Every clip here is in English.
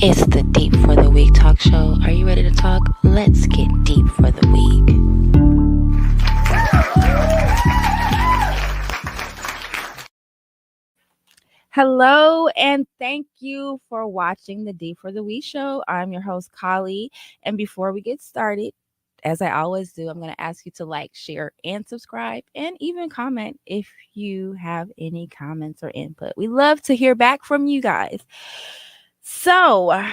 It's the Deep for the Week talk show. Are you ready to talk? Let's get deep for the week. Hello, and thank you for watching the Deep for the Week show. I'm your host, Kali. And before we get started, as I always do, I'm going to ask you to like, share, and subscribe, and even comment if you have any comments or input. We love to hear back from you guys. So,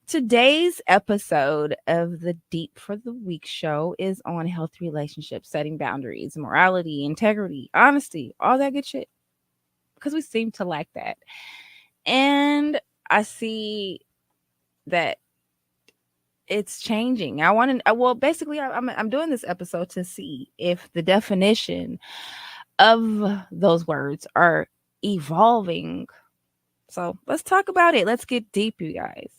today's episode of the Deep for the Week show is on healthy relationships, setting boundaries, morality, integrity, honesty, all that good shit. Because we seem to lack that. And I see that it's changing. I want to, well, basically, I'm doing this episode to see if the definition of those words are evolving. So let's talk about it. Let's get deep, you guys.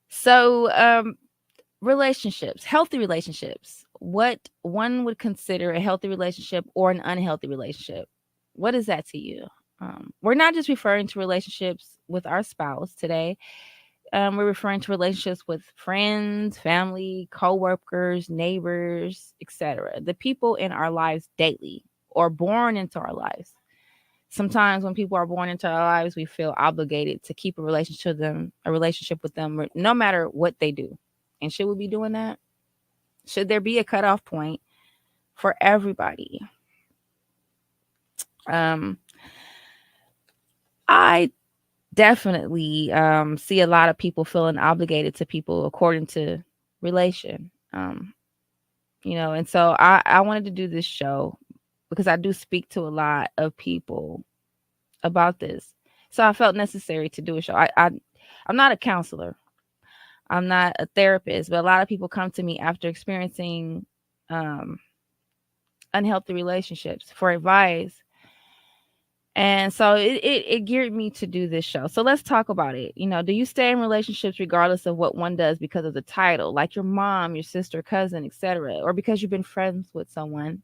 So, relationships, healthy relationships, what one would consider a healthy relationship or an unhealthy relationship. What is that to you? We're not just referring to relationships with our spouse today. We're referring to relationships with friends, family, co-workers, neighbors, etc. The people in our lives daily or born into our lives. Sometimes when people are born into our lives, we feel obligated to keep a relationship with them, no matter what they do. And should we be doing that? Should there be a cutoff point for everybody? I definitely see a lot of people feeling obligated to people according to relation. And so I wanted to do this show because I do speak to a lot of people about this. So I felt necessary to do a show. I'm not a counselor. I'm not a therapist, but a lot of people come to me after experiencing unhealthy relationships for advice. And so it geared me to do this show. So let's talk about it. Do you stay in relationships regardless of what one does because of the title, like your mom, your sister, cousin, etc., or because you've been friends with someone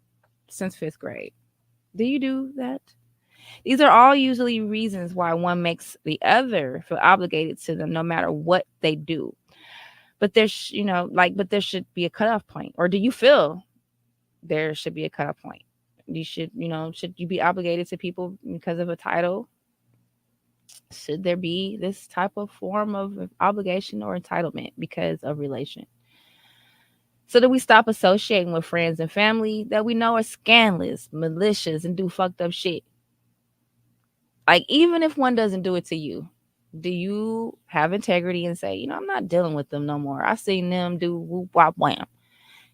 since 5th grade? Do you do that? These are all usually reasons why one makes the other feel obligated to them no matter what they do. But but there should be a cutoff point. Or do you feel there should be a cutoff point? Should you be obligated to people because of a title? Should there be this type of form of obligation or entitlement because of relation? So do we stop associating with friends and family that we know are scandalous, malicious, and do fucked up shit? Like, even if one doesn't do it to you, do you have integrity and say, I'm not dealing with them no more? I seen them do whoop wop wham,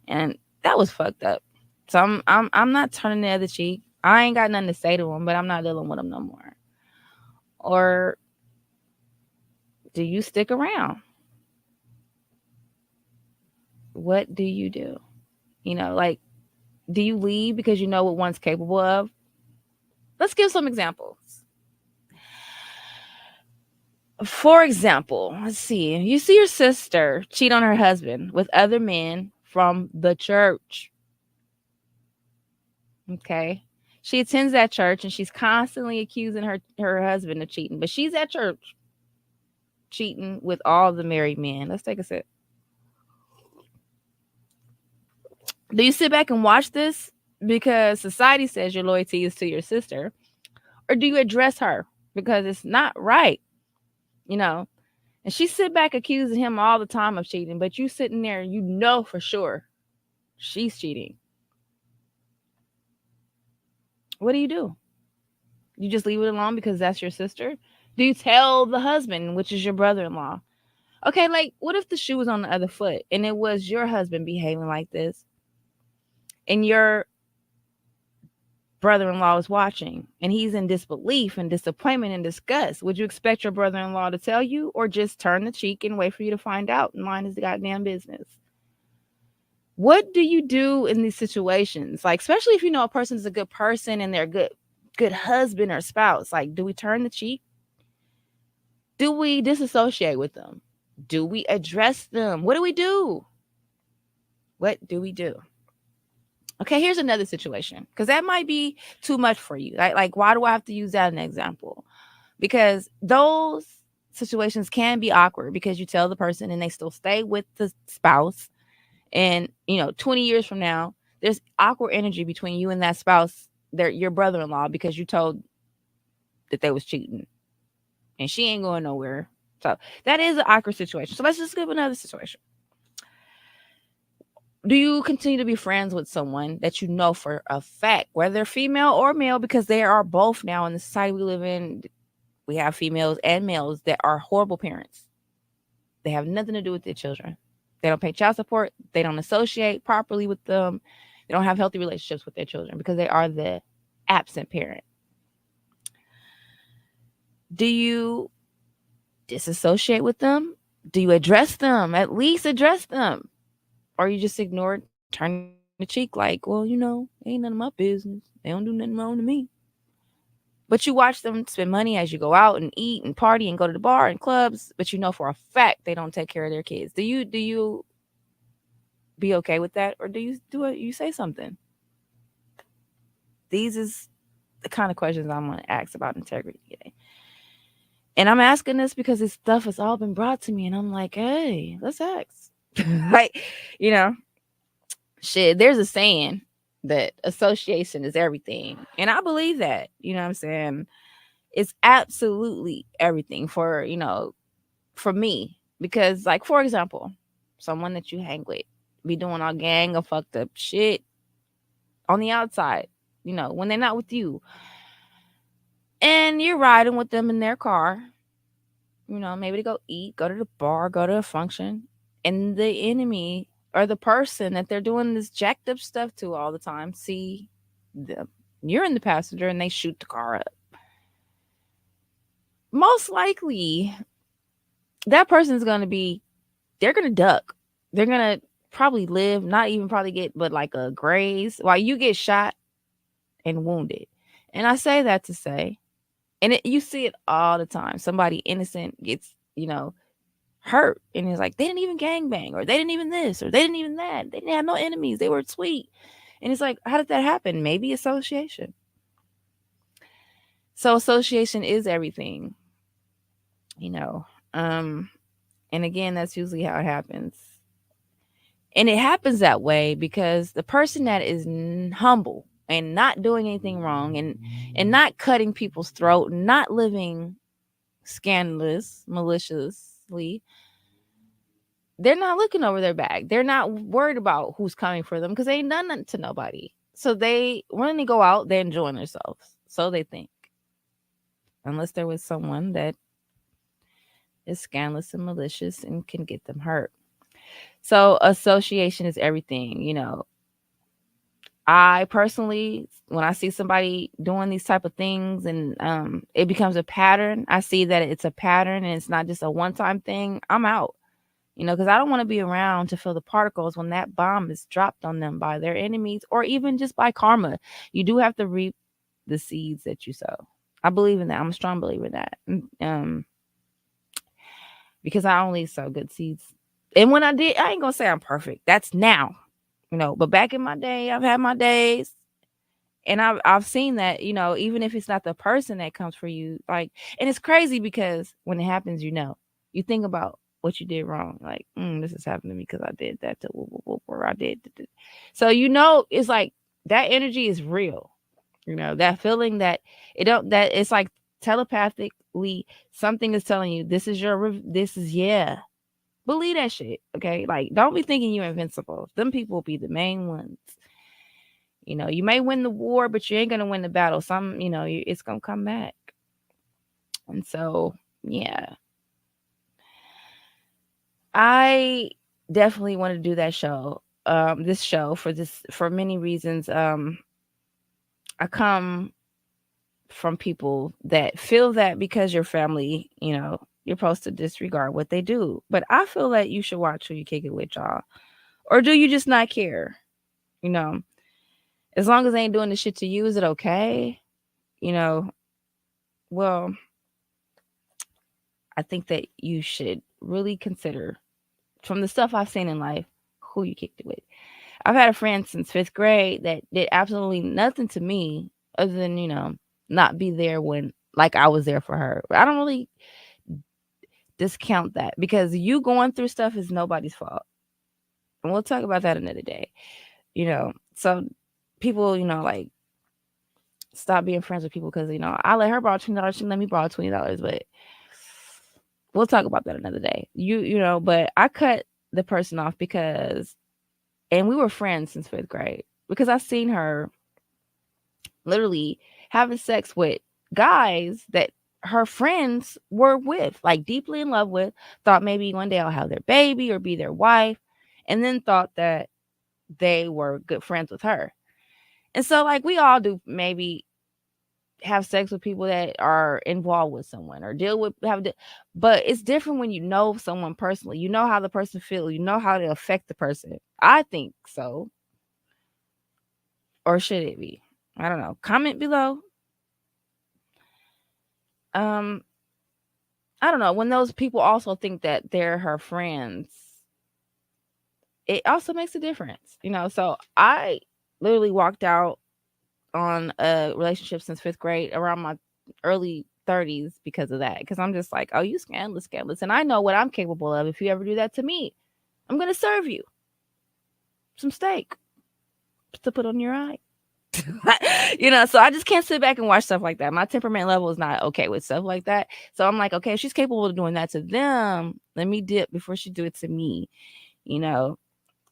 and that was fucked up. So I'm not turning the other cheek. I ain't got nothing to say to them, but I'm not dealing with them no more. Or do you stick around? What do you do? Do you leave because you know what one's capable of? Let's give some examples. For example, let's see. You see your sister cheat on her husband with other men from the church. Okay. She attends that church and she's constantly accusing her husband of cheating, but she's at church cheating with all the married men. Let's take a sip. Do you sit back and watch this because society says your loyalty is to your sister? Or do you address her because it's not right? And she sit back accusing him all the time of cheating, but you sitting there, for sure she's cheating. What do? You just leave it alone because that's your sister? Do you tell the husband, which is your brother-in-law? Okay, like, what if the shoe was on the other foot and it was your husband behaving like this and your brother-in-law is watching and he's in disbelief and disappointment and disgust? Would you expect your brother-in-law to tell you, or just turn the cheek and wait for you to find out and mind his goddamn business? What do you do in these situations? Like, especially if a person's a good person and they're good husband or spouse. Like, do we turn the cheek? Do we disassociate with them? Do we address them? What do we do? What do we do? Okay, here's another situation, because that might be too much for you. Like, why do I have to use that as an example? Because those situations can be awkward because you tell the person and they still stay with the spouse. And, 20 years from now, there's awkward energy between you and that spouse, your brother-in-law, because you told that they was cheating and she ain't going nowhere. So that is an awkward situation. So let's just give another situation. Do you continue to be friends with someone that you know for a fact, whether they're female or male, because they are both now in the society we live in? We have females and males that are horrible parents. They have nothing to do with their children. They don't pay child support. They don't associate properly with them. They don't have healthy relationships with their children because they are the absent parent. Do you disassociate with them? Do you address them? At least address them. Or you just ignore it, turn the cheek like, well, ain't none of my business. They don't do nothing wrong to me. But you watch them spend money as you go out and eat and party and go to the bar and clubs, but you know for a fact they don't take care of their kids. Do you be okay with that, or you say something? These is the kind of questions I'm going to ask about integrity today. And I'm asking this because this stuff has all been brought to me, and I'm like, hey, let's ask. Like, you know, shit, there's a saying that association is everything. And I believe that, you know what I'm saying? It's absolutely everything for me. Because, like, for example, someone that you hang with be doing all gang of fucked up shit on the outside, when they're not with you. And you're riding with them in their car, maybe to go eat, go to the bar, go to a function. And the enemy or the person that they're doing this jacked up stuff to all the time see them. You're in the passenger and they shoot the car up. Most likely, that person's going to they're going to duck. They're going to probably live, not even probably get, but like a graze while you get shot and wounded. And I say that to say, and you see it all the time. Somebody innocent gets, hurt. And it's like, they didn't even gangbang, or they didn't even this, or they didn't even that. They didn't have no enemies. They were sweet. And it's like, how did that happen? Maybe association. So association is everything, you know. And again, that's usually how it happens. And it happens that way because the person that is humble and not doing anything wrong and not cutting people's throat, not living scandalous, maliciously, they're not looking over their back. They're not worried about who's coming for them because they ain't done nothing to nobody. So when they go out, they're enjoying themselves. So they think. Unless they're with someone that is scandalous and malicious and can get them hurt. So association is everything, I personally, when I see somebody doing these type of things and it becomes a pattern, I see that it's a pattern and it's not just a one-time thing, I'm out. Because I don't want to be around to feel the particles when that bomb is dropped on them by their enemies or even just by karma. You do have to reap the seeds that you sow. I believe in that. I'm a strong believer in that. Because I only sow good seeds. And when I did, I ain't going to say I'm perfect. That's now, but back in my day, I've had my days. And I've seen that, even if it's not the person that comes for you, like, and it's crazy because when it happens, you think about what you did wrong. Like, this has happened to me because I did that to where I did. So, it's like that energy is real, that feeling that that it's like telepathically something is telling you this is yeah. Believe that shit. Okay. Like, don't be thinking you're invincible. Them people will be the main ones. You may win the war, but you ain't going to win the battle. It's going to come back. And so, yeah. I definitely want to do that show. This show for many reasons. I come from people that feel that because your family, you're supposed to disregard what they do. But I feel that you should watch who you kick it with, y'all. Or do you just not care? As long as they ain't doing the shit to you, is it okay? Well, I think that you should really consider, from the stuff I've seen in life, who you kicked it with. I've had a friend since 5th grade that did absolutely nothing to me other than, not be there when, like, I was there for her. I don't really discount that, because you going through stuff is nobody's fault. And we'll talk about that another day. So people, like, stop being friends with people because I let her borrow $20, she let me borrow $20, but we'll talk about that another day. But I cut the person off because, and we were friends since fifth grade, because I seen her literally having sex with guys that her friends were with, like deeply in love with, thought maybe one day I'll have their baby or be their wife, and then thought that they were good friends with her. And so, like, we all do maybe have sex with people that are involved with someone or deal with but it's different when you know someone personally. You know how the person feels, you know how to affect the person. I think so. Or should it be? I don't know. Comment below. um I don't know, when those people also think that they're her friends, it also makes a difference. So I literally walked out on a relationship since fifth grade around my early 30s because of that. Because I'm just like, oh, you scandalous, scandalous. And I know what I'm capable of. If you ever do that to me, I'm going to serve you some steak to put on your eye. So I just can't sit back and watch stuff like that. My temperament level is not okay with stuff like that. So I'm like, okay, if she's capable of doing that to them, let me dip before she do it to me, you know.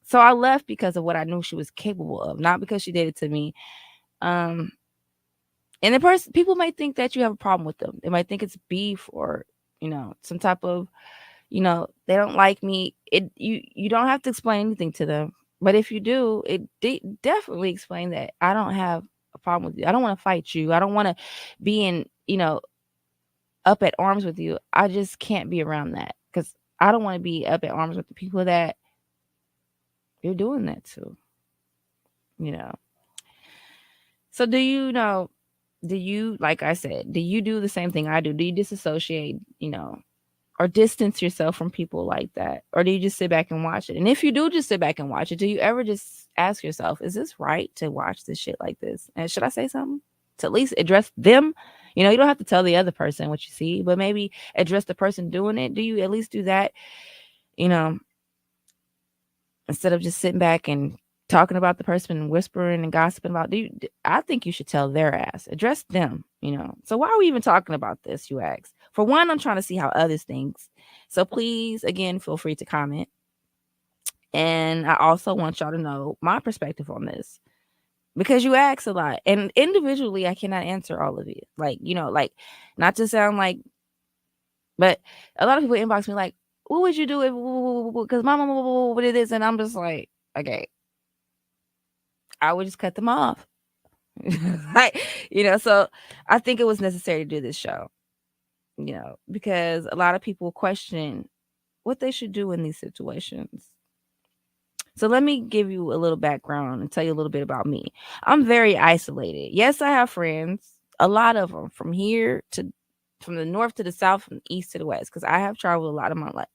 So I left because of what I knew she was capable of, not because she did it to me. Um, and the person, people might think that you have a problem with them. They might think it's beef or, some type of, they don't like me. You don't have to explain anything to them. But if you do, definitely explain that I don't have a problem with you. I don't want to fight you. I don't want to be in, up at arms with you. I just can't be around that because I don't want to be up at arms with the people that you're doing that to, you know. So do you, like I said, do you do the same thing I do? Do you disassociate, or distance yourself from people like that? Or do you just sit back and watch it? And if you do just sit back and watch it, do you ever just ask yourself, is this right to watch this shit like this? And should I say something to at least address them? You don't have to tell the other person what you see, but maybe address the person doing it. Do you at least do that? You know, instead of just sitting back and talking about the person and whispering and gossiping about I think you should tell their ass, address them. So why are we even talking about this, you ask? For one, I'm trying to see how others think. So please, again, feel free to comment. And I also want y'all to know my perspective on this, because you ask a lot, and individually I cannot answer all of it, like not to sound like, but a lot of people inbox me like, what would you do if, because my mama, what it is, and I'm just like, okay, I would just cut them off. So I think it was necessary to do this show, because a lot of people question what they should do in these situations. So let me give you a little background and tell you a little bit about me. I'm very isolated. Yes, I have friends, a lot of them from the north to the south, from the east to the west, because I have traveled a lot of my life.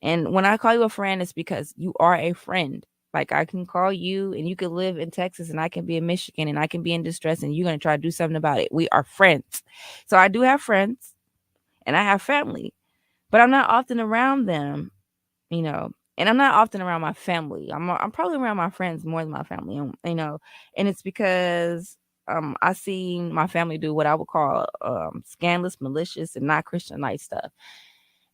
And when I call you a friend, it's because you are a friend. Like, I can call you and you could live in Texas and I can be in Michigan and I can be in distress and you're going to try to do something about it. We are friends. So I do have friends and I have family, but I'm not often around them, you know, and I'm not often around my family. I'm probably around my friends more than my family, and it's because I seen my family do what I would call scandalous, malicious, and not Christian like stuff.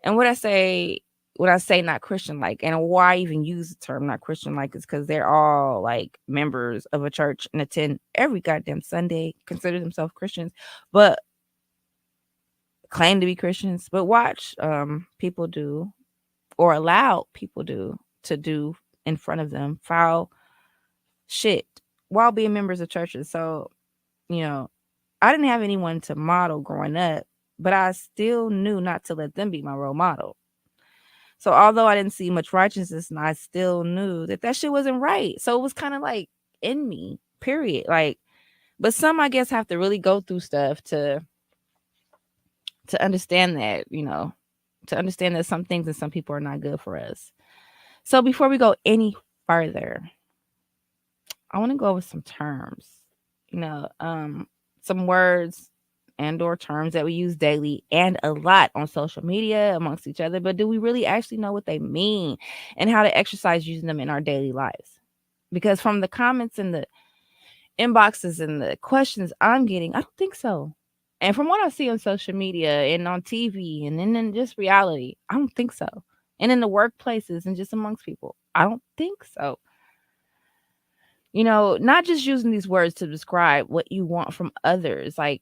And when I say not Christian like, and why I even use the term not Christian like, is because they're all like members of a church and attend every goddamn Sunday, consider themselves Christians, but claim to be Christians, but watch people do, or allow people to do in front of them foul shit while being members of churches. So, you know, I didn't have anyone to model growing up, but I still knew not to let them be my role model. So although I didn't see much righteousness, and I still knew that shit wasn't right. So it was kind of like in me, period. Like, but some, I guess, have to really go through stuff to understand that, to understand that some things and some people are not good for us. So before we go any further, I want to go over some terms, some words and or terms that we use daily and a lot on social media amongst each other, but do we really actually know what they mean and how to exercise using them in our daily lives? Because from the comments and the inboxes and the questions I'm getting, I don't think so. And from what I see on social media and on TV and in just reality, I don't think so. And in the workplaces and just amongst people, I don't think so. Not just using these words to describe what you want from others. Like,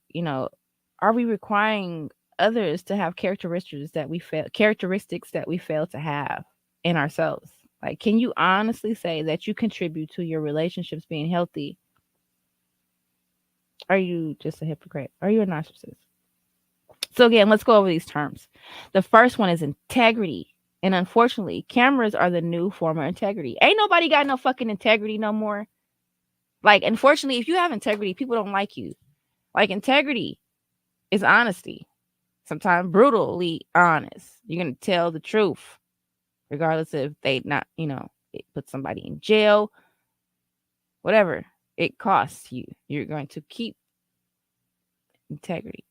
are we requiring others to have characteristics that we fail to have in ourselves? Like, can you honestly say that you contribute to your relationships being healthy? Are you just a hypocrite? Are you a narcissist? So again, let's go over these terms. The first one is integrity. And unfortunately, cameras are the new form of integrity. Ain't nobody got no fucking integrity no more. Like, unfortunately, if you have integrity, people don't like you. Like, integrity is honesty, sometimes brutally honest. You're going to tell the truth, regardless if they not, it puts somebody in jail, whatever it costs you. You're going to keep integrity.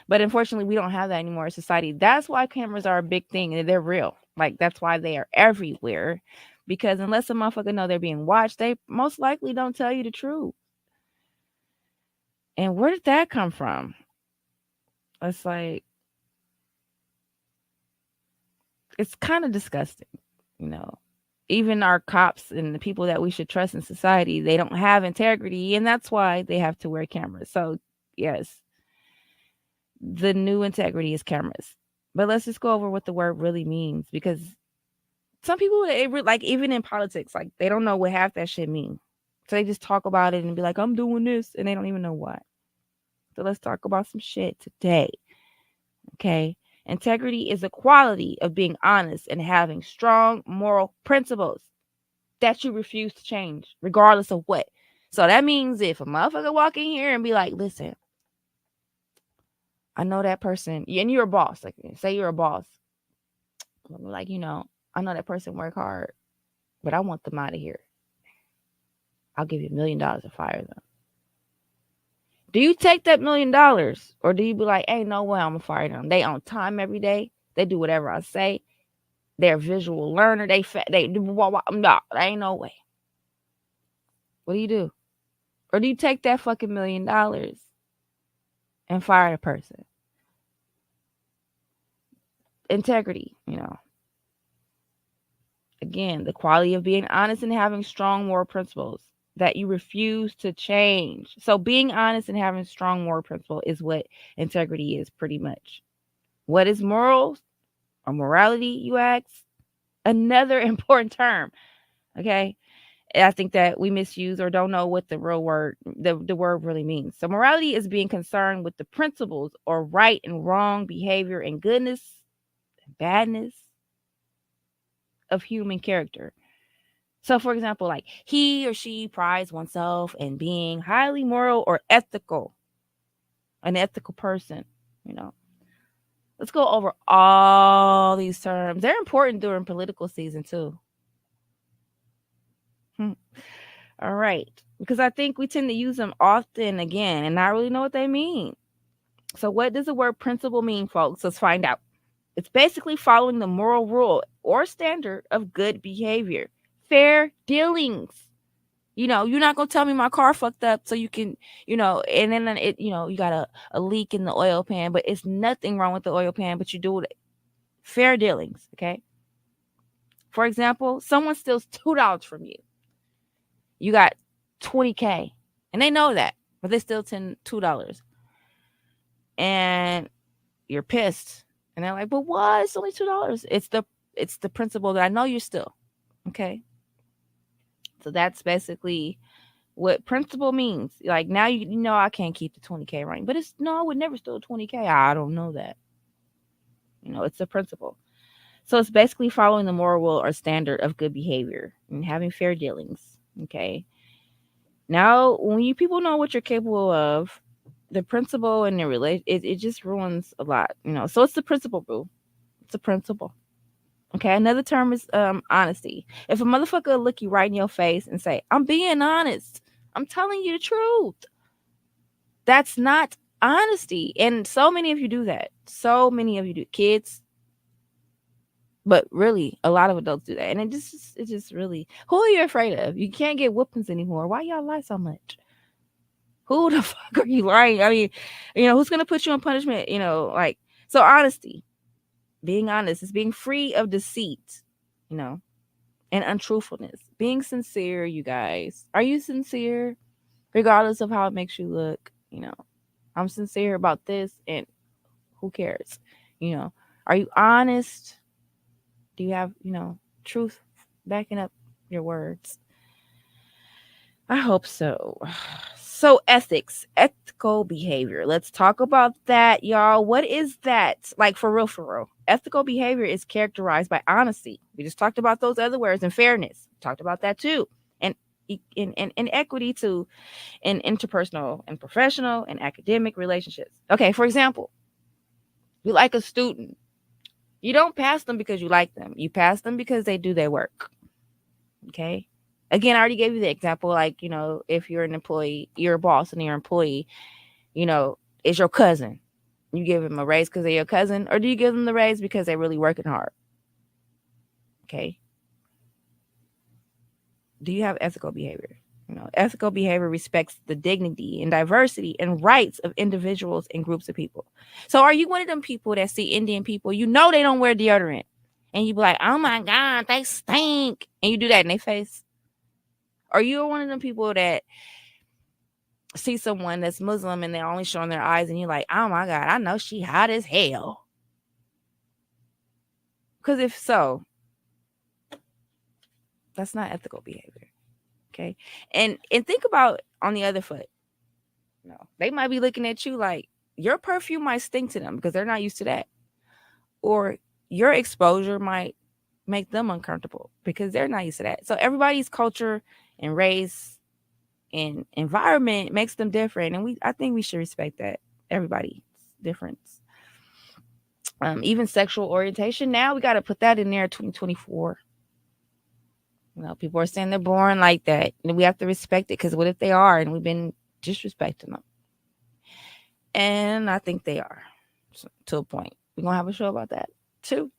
But unfortunately, we don't have that anymore in society. That's why cameras are a big thing and they're real. Like, that's why they are everywhere. Because unless a motherfucker know they're being watched, they most likely don't tell you the truth. And where did that come from? It's like, it's kind of disgusting, you know. Even our cops and the people that we should trust in society, they don't have integrity, and that's why they have to wear cameras. So, yes, the new integrity is cameras. But let's just go over what the word really means, because some people, like, even in politics, like, they don't know what half that shit means. So they just talk about it and be like, I'm doing this, and they don't even know what. So let's talk about some shit today. Okay. Integrity is a quality of being honest and having strong moral principles that you refuse to change, regardless of what. So that means if a motherfucker walk in here and be like, listen, I know that person, and you're a boss, like, say you're a boss, like, I know that person work hard, but I want them out of here. I'll give you $1,000,000 to fire them. Do you take that $1,000,000, or do you be like, ain't no way I'm gonna fire them? They on time every day. They do whatever I say. They're a visual learner. No, there ain't no way. What do? Or do you take that fucking $1,000,000 and fire the person? Integrity, Again, the quality of being honest and having strong moral principles that you refuse to change. So being honest and having strong moral principle is what integrity is, pretty much. What is morals or morality, you ask? Another important term. Okay. I think that we misuse or don't know what the real word, the word really means. So morality is being concerned with the principles or right and wrong behavior and goodness and badness of human character. So, for example, like, he or she prides oneself in being highly moral or ethical, an ethical person, you know. Let's go over all these terms. They're important during political season too. All right. Because I think we tend to use them often again and not really know what they mean. So, what does the word principle mean, folks? Let's find out. It's basically following the moral rule or standard of good behavior, fair dealings. You're not gonna tell me my car fucked up so you can, and then you got a leak in the oil pan, but it's nothing wrong with the oil pan, but you do it. Fair dealings, okay? For example, someone steals $2 from you. You got $20K, and they know that, but they still $2, and you're pissed, and they're like, "But what? It's only $2." It's the principle that I know you're still, okay. So that's basically what principle means. Like, now I can't keep the 20K running, but I would never steal 20K. I don't know that. It's a principle. So it's basically following the moral rule or standard of good behavior and having fair dealings. Okay. Now, when people know what you're capable of, the principle and the relation, it just ruins a lot. So it's the principle, boo. It's a principle. Okay. Another term is honesty. If a motherfucker look you right in your face and say, I'm being honest, I'm telling you the truth, that's not Honesty. And so many of you do that. So many of you do. Kids, but really a lot of adults do that. And it just really, who are you afraid of? You can't get whoopings anymore. Why y'all lie so much? Who the fuck are you lying? I mean, who's gonna put you on punishment? Like, so honesty, being honest is being free of deceit, you know, and untruthfulness. Being sincere, you guys. Are you sincere? Regardless of how it makes you look, I'm sincere about this, and who cares? You know, are you honest? Do you have, truth backing up your words? I hope so. So, ethics, ethical behavior. Let's talk about that, y'all. What is that? Like, for real, for real. Ethical behavior is characterized by honesty. We just talked about those other words, and fairness. Talked about that too. And in equity too, in interpersonal and professional and academic relationships. Okay, for example, you like a student. You don't pass them because you like them. You pass them because they do their work. Okay. Again, I already gave you the example. Like, if you're an employee, you're a boss and your employee, is your cousin. You give them a raise because they're your cousin, or do you give them the raise because they're really working hard? Okay. Do you have ethical behavior? Ethical behavior respects the dignity and diversity and rights of individuals and groups of people. So are you one of them people that see Indian people, they don't wear deodorant, and you be like, oh my God, they stink, and you do that in their face? Are you one of them people that see someone that's Muslim and they're only showing their eyes, and you're like, oh my God, I know she hot as hell? Because if so, that's not ethical behavior. Okay. And think about on the other foot. They might be looking at you like your perfume might stink to them because they're not used to that. Or your exposure might make them uncomfortable because they're not used to that. So everybody's culture and race and environment makes them different. And I think we should respect that. Everybody's difference. Even sexual orientation. Now we got to put that in there, 2024. People are saying they're born like that, and we have to respect it, because what if they are, and we've been disrespecting them? And I think they are, to a point. We're going to have a show about that too.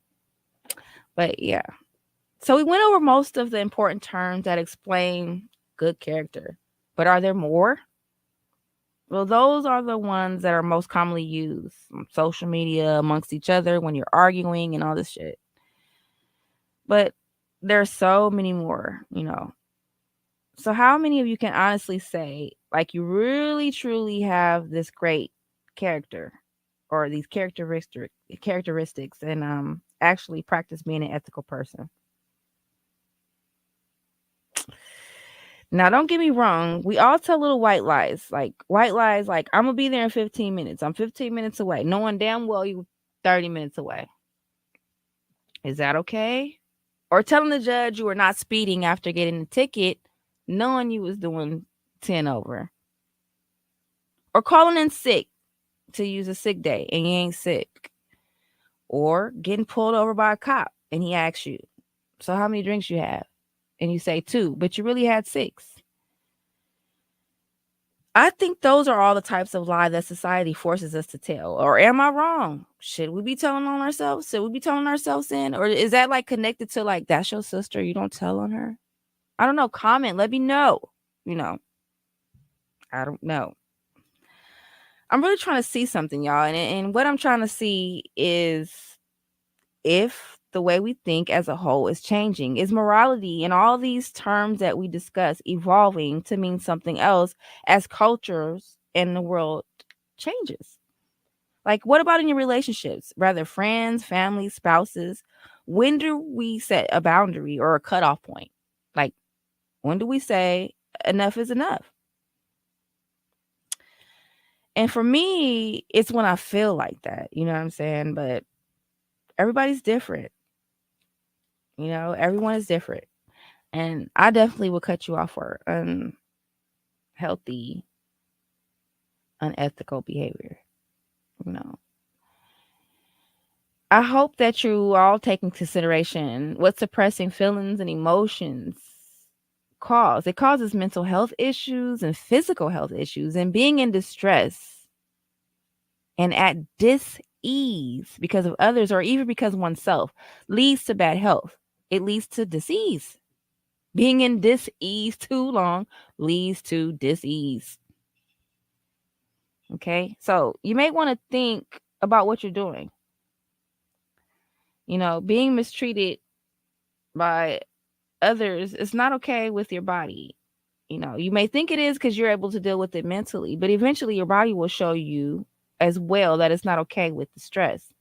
But yeah. So we went over most of the important terms that explain good character. But are there more? Well, those are the ones that are most commonly used on social media, amongst each other, when you're arguing and all this shit. But there's so many more, So how many of you can honestly say, like, you really, truly have this great character or these characteristics and actually practice being an ethical person? Now, don't get me wrong. We all tell little white lies, like I'm going to be there in 15 minutes. I'm 15 minutes away, knowing damn well you 30 minutes away. Is that okay? Or telling the judge you were not speeding after getting the ticket, knowing you was doing 10 over. Or calling in sick to use a sick day and you ain't sick. Or getting pulled over by a cop and he asks you, so how many drinks you have? And you say 2, but you really had 6. I think those are all the types of lie that society forces us to tell. Or am I wrong? Should we be telling on ourselves? Should we be telling ourselves in? Or is that like connected to like, that's your sister, you don't tell on her? I don't know. Comment. Let me know. I don't know. I'm really trying to see something, y'all. And what I'm trying to see is if the way we think as a whole is changing. Is morality and all these terms that we discuss evolving to mean something else as cultures and the world changes? Like, what about in your relationships? Rather, friends, family, spouses. When do we set a boundary or a cutoff point? Like, when do we say enough is enough? And for me, it's when I feel like that, you know what I'm saying? But everybody's different. Everyone is different. And I definitely would cut you off for unhealthy, unethical behavior. I hope that you all take in consideration what suppressing feelings and emotions cause. It causes mental health issues and physical health issues, and being in distress and at dis-ease because of others or even because oneself leads to bad health. It leads to disease. Being in dis-ease too long leads to disease. Okay, so you may want to think about what you're doing. Being mistreated by others is not okay with your body. You may think it is because you're able to deal with it mentally, but eventually your body will show you as well that it's not okay with the stress,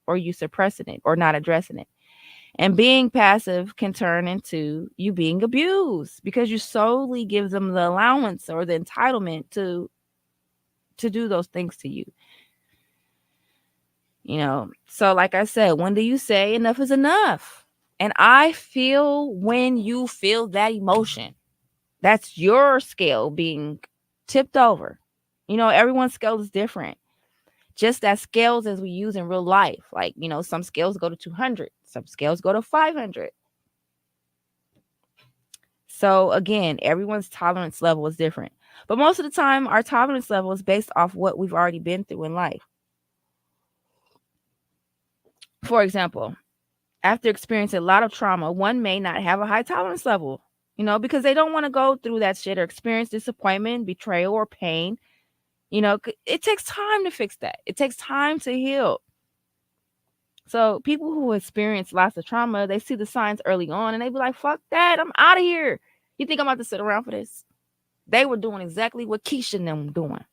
or you suppressing it or not addressing it. And being passive can turn into you being abused because you solely give them the allowance or the entitlement to do those things to you. So like I said, when do you say enough is enough? And I feel when you feel that emotion, that's your scale being tipped over. Everyone's scale is different. Just as scales as we use in real life. Like, some scales go to 200, some scales go to 500. So again, everyone's tolerance level is different. But most of the time, our tolerance level is based off what we've already been through in life. For example, after experiencing a lot of trauma, one may not have a high tolerance level, because they don't want to go through that shit or experience disappointment, betrayal, or pain. It takes time to fix that. It takes time to heal. So people who experience lots of trauma, they see the signs early on and they be like, fuck that, I'm out of here. You think I'm about to sit around for this? They were doing exactly what Keisha and them doing.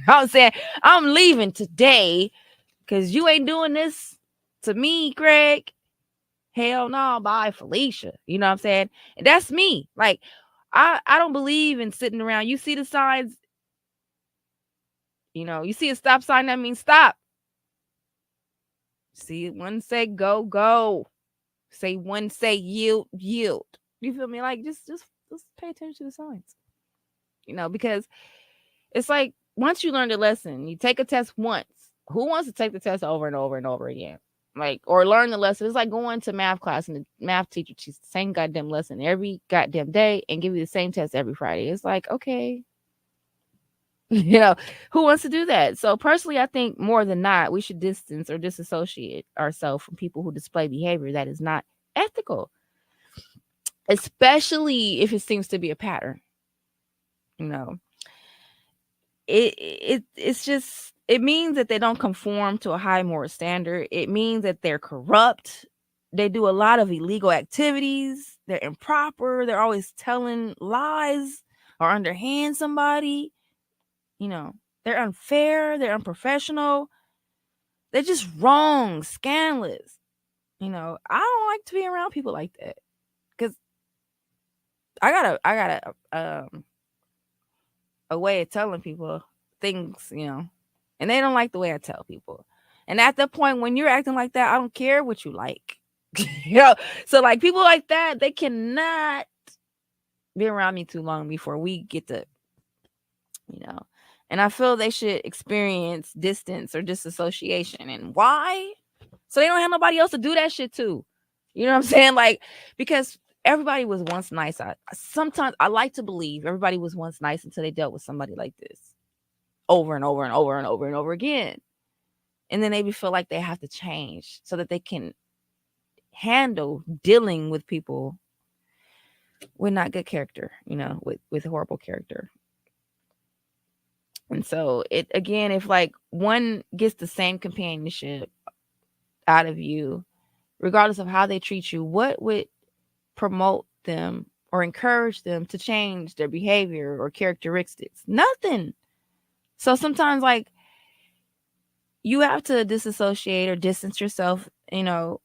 I'm saying, I'm leaving today because you ain't doing this to me, Craig. Hell no, bye, Felicia. You know what I'm saying? And that's me. Like, I don't believe in sitting around. You see the signs, you see a stop sign, that means stop. See one say go, go. Say one say yield, yield. You feel me? Like just pay attention to the signs. Because it's like once you learn the lesson, you take a test once. Who wants to take the test over and over and over again? Like, or learn the lesson. It's like going to math class and the math teacher teaches the same goddamn lesson every goddamn day and give you the same test every Friday. It's like, okay. Who wants to do that? So personally, I think more than not, we should distance or disassociate ourselves from people who display behavior that is not ethical, especially if it seems to be a pattern. It's just, it means that they don't conform to a high moral standard. It means that they're corrupt. They do a lot of illegal activities. They're improper. They're always telling lies or underhand somebody. They're unfair. They're unprofessional. They're just wrong, scandalous. I don't like to be around people like that because I got a way of telling people things, and they don't like the way I tell people. And at the point when you're acting like that, I don't care what you like. So like people like that, they cannot be around me too long before we get to, and I feel they should experience distance or disassociation. And why? So they don't have nobody else to do that shit to. You know what I'm saying? Like, because everybody was once nice. Sometimes I like to believe everybody was once nice until they dealt with somebody like this over and over and over and over and over again. And then they feel like they have to change so that they can handle dealing with people with not good character, with horrible character. And so it, again, if like one gets the same companionship out of you, regardless of how they treat you, what would promote them or encourage them to change their behavior or characteristics? Nothing. So sometimes like you have to disassociate or distance yourself, to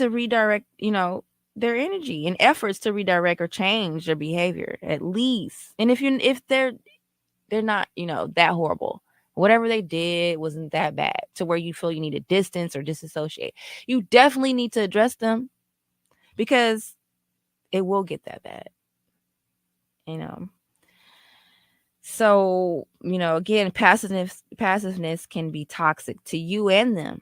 redirect, their energy and efforts to redirect or change their behavior at least. And if they're not, that horrible, whatever they did wasn't that bad to where you feel you need to distance or disassociate, you definitely need to address them because it will get that bad. So, again, passiveness can be toxic to you and them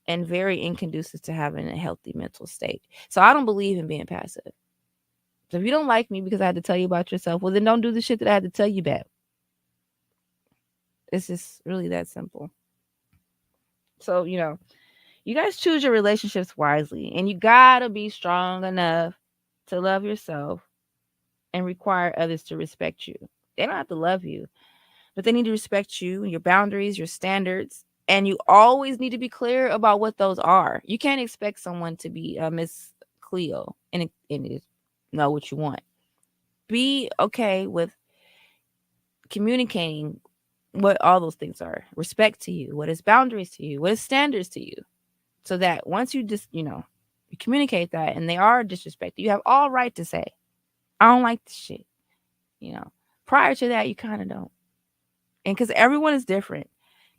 and very inconducive to having a healthy mental state. So I don't believe in being passive. So if you don't like me because I had to tell you about yourself, well, then don't do the shit that I had to tell you about. It's just really that simple. So, you guys choose your relationships wisely, and you gotta be strong enough to love yourself and require others to respect you. They don't have to love you, but they need to respect you, your boundaries, your standards, and you always need to be clear about what those are. You can't expect someone to be Miss Cleo and know what you want. Be okay with communicating what all those things are. Respect to you, what is boundaries to you, what is standards to you, so that once you just you communicate that and they are disrespected, you have all right to say, I don't like this shit. Prior to that, you kind of don't. And because everyone is different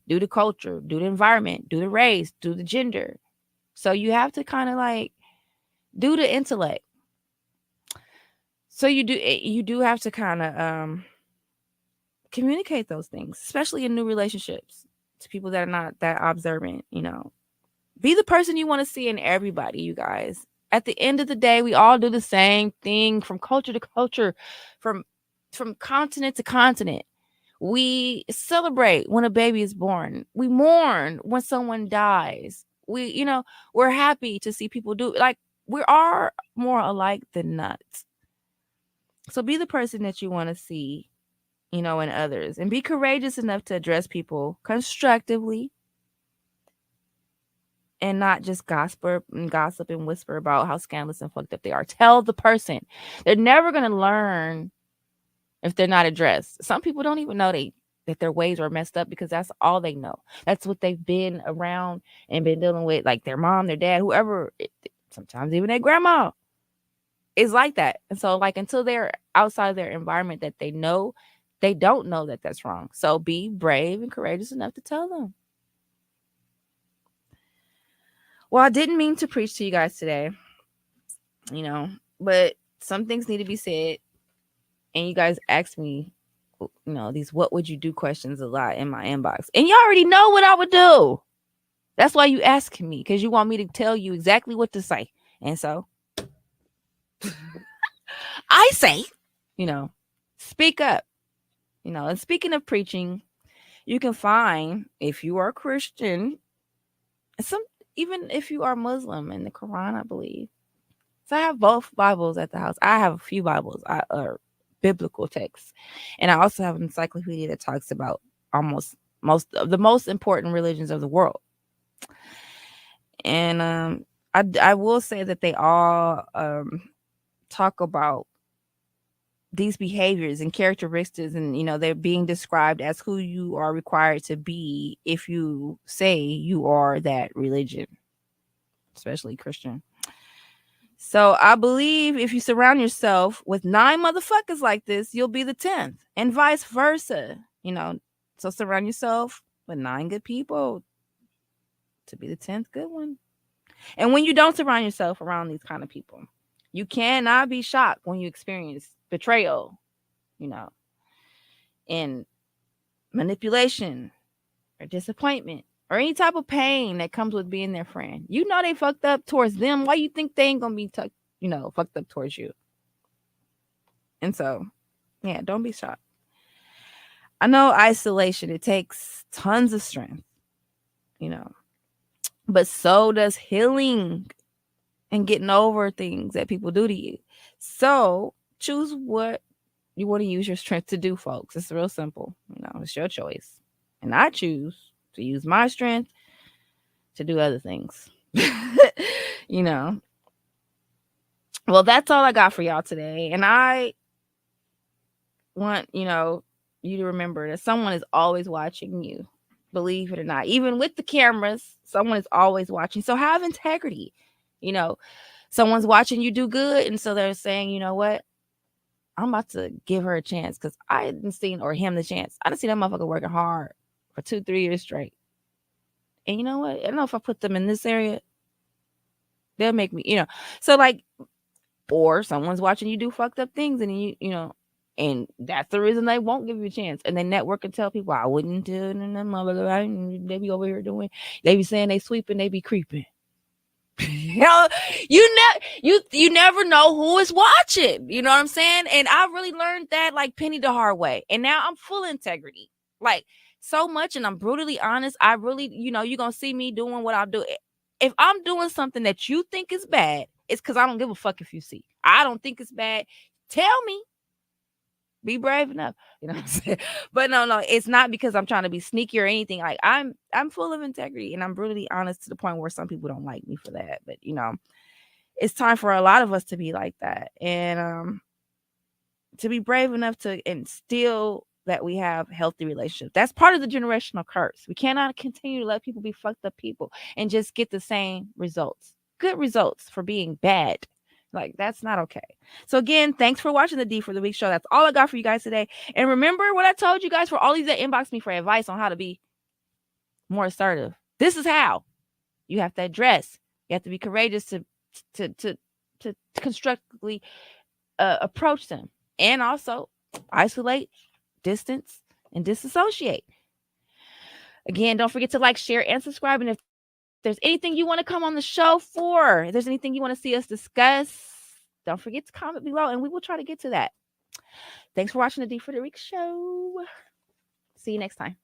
due to culture, due to environment, due to race, due to gender. So you have to kind of like do the intellect. So you do have to kind of communicate those things, especially in new relationships, to people that are not that observant. Be the person you want to see in everybody, you guys. At the end of the day, we all do the same thing from culture to culture, from continent to continent. We celebrate when a baby is born. We mourn when someone dies. We're happy to see people do like we are more alike than not. So be the person that you want to see, in others, and be courageous enough to address people constructively and not just gossip and whisper about how scandalous and fucked up they are. Tell the person. They're never going to learn if they're not addressed. Some people don't even know that their ways are messed up because that's all they know. That's what they've been around and been dealing with, like their mom, their dad, whoever, sometimes even their grandma is like that. And so like until they're outside of their environment that they know, they don't know that that's wrong. So be brave and courageous enough to tell them. Well, I didn't mean to preach to you guys today, but some things need to be said. And you guys asked me, these what would you do questions a lot in my inbox. And you already know what I would do. That's why you ask me, because you want me to tell you exactly what to say. And so I say, speak up. And speaking of preaching, you can find, if you are Christian, even if you are Muslim, in the Quran, I believe. So I have both Bibles at the house. I have a few Bibles, biblical texts, and I also have an encyclopedia that talks about almost most of the most important religions of the world. And I will say that they all talk about these behaviors and characteristics, and they're being described as who you are required to be if you say you are that religion, especially Christian. So I believe if you surround yourself with 9 motherfuckers like this, you'll be the 10th, and vice versa. So surround yourself with 9 good people to be the 10th good one. And when you don't surround yourself around these kind of people, you cannot be shocked when you experience betrayal, and manipulation or disappointment or any type of pain that comes with being their friend. They fucked up towards them. Why you think they ain't gonna be fucked up towards you? And so, yeah, don't be shocked. I know isolation, it takes tons of strength, but so does healing and getting over things that people do to you. So choose what you want to use your strength to do, folks. It's real simple. It's your choice. And I choose to use my strength to do other things. Well, that's all I got for y'all today. And I want, you to remember that someone is always watching you. Believe it or not. Even with the cameras, someone is always watching. So have integrity. Someone's watching you do good. And so they're saying, you know what? I'm about to give her a chance because I didn't see, or him the chance. I didn't see that motherfucker working hard for 2-3 years straight. And you know what? I don't know if I put them in this area, they'll make me, so like, or someone's watching you do fucked up things and and that's the reason they won't give you a chance. And they network and tell people, I wouldn't do it. And then they be over here doing, they be saying they sweeping, they be creeping. You never know who is watching. You know what I'm saying? And I really learned that like penny the hard way. And now I'm full integrity. Like so much, and I'm brutally honest. I really, you're gonna see me doing what I do. If I'm doing something that you think is bad, it's because I don't give a fuck if you see. I don't think it's bad. Tell me. Be brave enough. You know what I'm saying? But no, it's not because I'm trying to be sneaky or anything. Like I'm full of integrity and I'm brutally honest to the point where some people don't like me for that. But it's time for a lot of us to be like that. And to be brave enough to instill that we have healthy relationships. That's part of the generational curse. We cannot continue to let people be fucked up people and just get the same results. Good results for being bad. Like, that's not okay. So again, thanks for watching the D for the Week show. That's all I got for you guys today. And remember what I told you guys, for all these that inbox me for advice on how to be more assertive. This is how. You have to address. You have to be courageous to constructively approach them. And also isolate, distance, and disassociate. Again, don't forget to like, share, and subscribe. And if there's anything you want to come on the show for, if there's anything you want to see us discuss, don't forget to comment below and we will try to get to that. Thanks for watching the D for the Week show. See you next time.